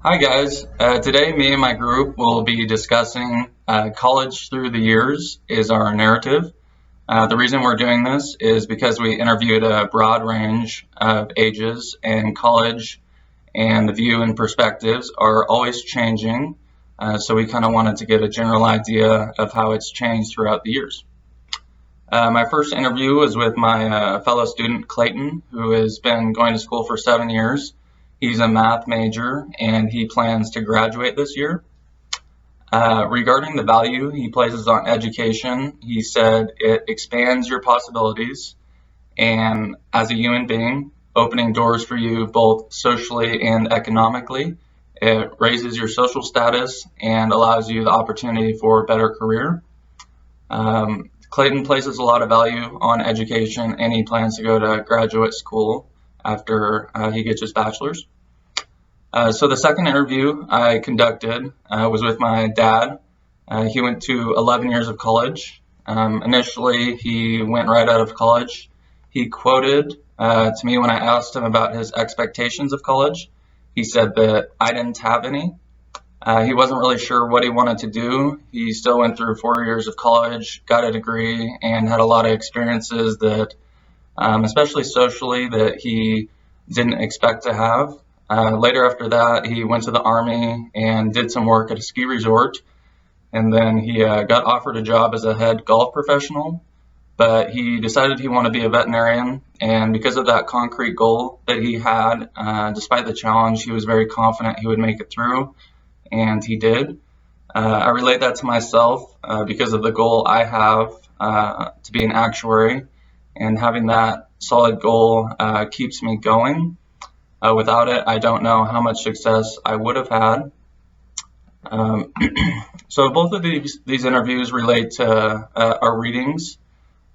Hi guys. Today me and my group will be discussing college through the years is our narrative. The reason we're doing this is because we interviewed a broad range of ages, and college and the view and perspectives are always changing. So we kind of wanted to get a general idea of how it's changed throughout the years. My first interview was with my fellow student Clayton, who has been going to school for 7 years. He's a math major and he plans to graduate this year. Regarding the value he places on education, he said it expands your possibilities and as a human being, opening doors for you both socially and economically. It raises your social status and allows you the opportunity for a better career. Clayton places a lot of value on education and he plans to go to graduate school after he gets his bachelor's. So the second interview I conducted was with my dad. He went to 11 years of college. Initially, he went right out of college. He quoted to me when I asked him about his expectations of college. He said that I didn't have any. He wasn't really sure what he wanted to do. He still went through 4 years of college, got a degree, and had a lot of experiences that, especially socially, that he didn't expect to have. Later after that, he went to the Army and did some work at a ski resort. And then he got offered a job as a head golf professional, but he decided he wanted to be a veterinarian. And because of that concrete goal that he had, despite the challenge, he was very confident he would make it through. And he did. I relate that to myself because of the goal I have to be an actuary, and having that solid goal keeps me going. Without it, I don't know how much success I would have had. So both of these interviews relate to our readings.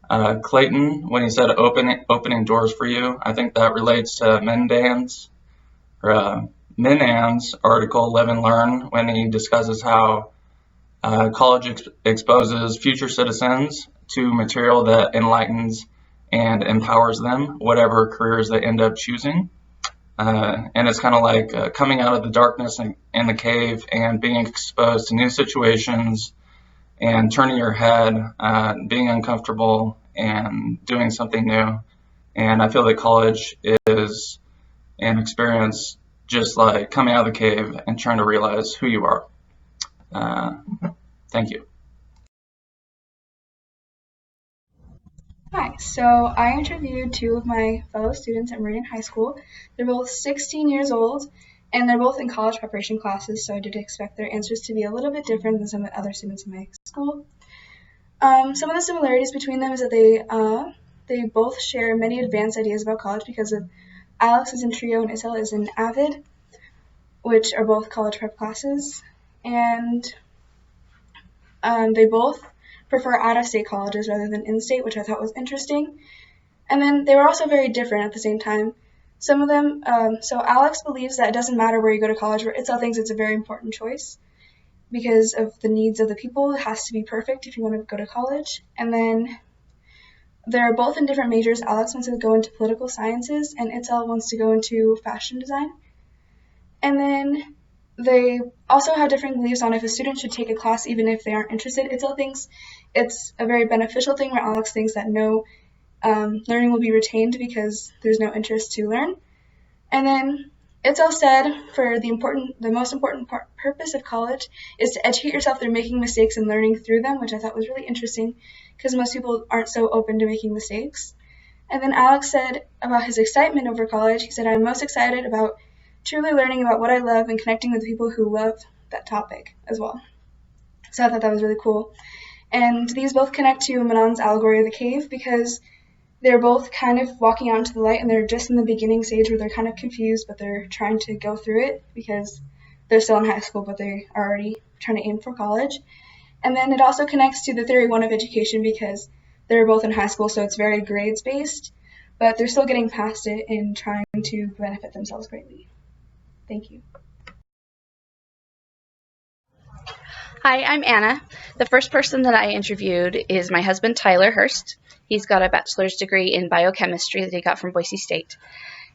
Clayton, when he said opening doors for you, I think that relates to Minan's article, Live and Learn, when he discusses how college exposes future citizens to material that enlightens and empowers them, whatever careers they end up choosing. And it's kind of like coming out of the darkness in the cave and being exposed to new situations and turning your head, being uncomfortable and doing something new. And I feel that college is an experience just like coming out of the cave and trying to realize who you are. Thank you. Hi, so I interviewed two of my fellow students at Meridian High School. They're both 16 years old, and they're both in college preparation classes, so I did expect their answers to be a little bit different than some of the other students in my school. Some of the similarities between them is that they both share many advanced ideas about college because of Alex is in Trio and Isel is in Avid, which are both college prep classes, and they both prefer out-of-state colleges rather than in-state, which I thought was interesting. And then they were also very different at the same time. Some of them, so Alex believes that it doesn't matter where you go to college, where Itzel thinks it's a very important choice because of the needs of the people. It has to be perfect if you want to go to college. And then they're both in different majors. Alex wants to go into political sciences, and Itzel wants to go into fashion design. And then they also have different beliefs on if a student should take a class even if they aren't interested. Itzel thinks it's a very beneficial thing, where Alex thinks that no learning will be retained because there's no interest to learn. And then Itzel said for the most important purpose of college is to educate yourself through making mistakes and learning through them, which I thought was really interesting because most people aren't so open to making mistakes. And then Alex said about his excitement over college, he said, I'm most excited about truly learning about what I love and connecting with people who love that topic as well. So I thought that was really cool. And these both connect to Manon's allegory of the cave because they're both kind of walking out into the light, and they're just in the beginning stage where they're kind of confused, but they're trying to go through it because they're still in high school, but they are already trying to aim for college. And then it also connects to the theory 1 of education because they're both in high school, so it's very grades-based, but they're still getting past it and trying to benefit themselves greatly. Thank you. Hi, I'm Anna. The first person that I interviewed is my husband, Tyler Hurst. He's got a bachelor's degree in biochemistry that he got from Boise State.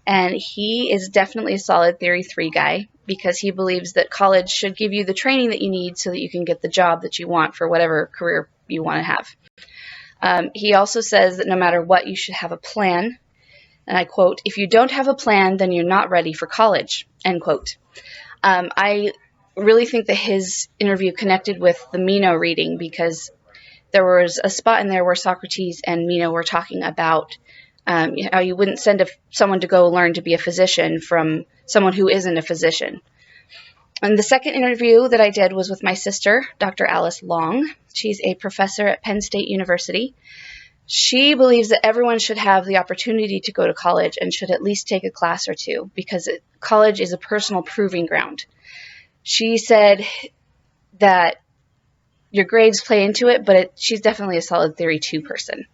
And he is definitely a solid Theory 3 guy because he believes that college should give you the training that you need so that you can get the job that you want for whatever career you want to have. He also says that no matter what, you should have a plan. And I quote, "If you don't have a plan, then you're not ready for college," end quote. I really think that his interview connected with the Meno reading because there was a spot in there where Socrates and Meno were talking about how you wouldn't send someone to go learn to be a physician from someone who isn't a physician. And the second interview that I did was with my sister, Dr. Alice Long. She's a professor at Penn State University. She believes that everyone should have the opportunity to go to college and should at least take a class or two because college is a personal proving ground. She said that your grades play into it, but she's definitely a solid Theory 2 person.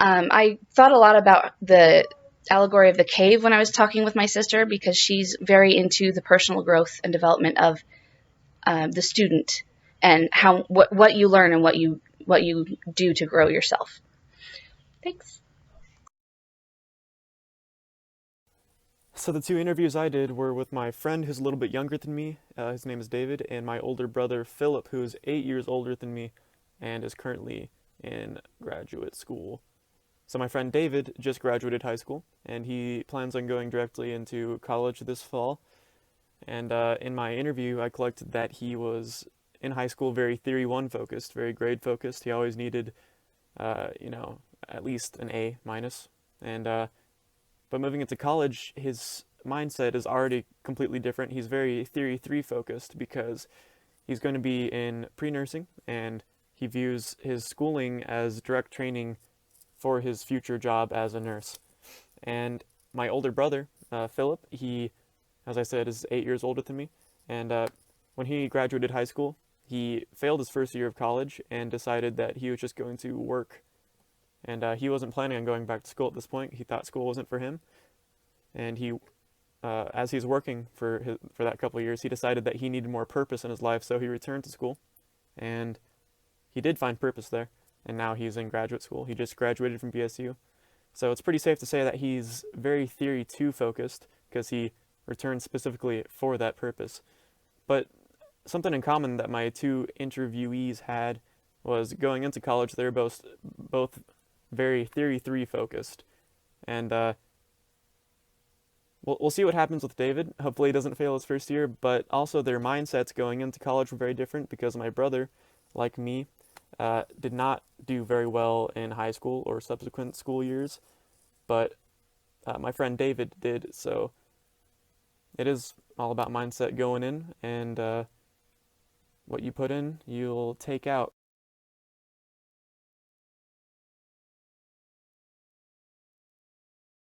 I thought a lot about the allegory of the cave when I was talking with my sister because she's very into the personal growth and development of the student and what you learn and what you do to grow yourself. Thanks. So the two interviews I did were with my friend who's a little bit younger than me, his name is David, and my older brother Philip, who's 8 years older than me and is currently in graduate school. So my friend David just graduated high school, and he plans on going directly into college this fall. And in my interview, I collected that he was in high school very Theory 1 focused, very grade focused. He always needed, at least an A minus. And but moving into college, his mindset is already completely different. He's very Theory 3 focused because he's going to be in pre-nursing, and he views his schooling as direct training for his future job as a nurse. And my older brother, Philip, he, as I said, is 8 years older than me. And when he graduated high school, he failed his first year of college and decided that he was just going to work. And he wasn't planning on going back to school at this point. He thought school wasn't for him. And he, as he's working for that couple of years, he decided that he needed more purpose in his life, so he returned to school. And he did find purpose there. And now he's in graduate school. He just graduated from BSU. So it's pretty safe to say that he's very Theory 2 focused because he returned specifically for that purpose. But something in common that my two interviewees had was going into college, they're both very Theory 3 focused. And we'll see what happens with David. Hopefully he doesn't fail his first year, but also their mindsets going into college were very different because my brother, like me, did not do very well in high school or subsequent school years, but my friend David did, so it is all about mindset going in, and what you put in, you'll take out.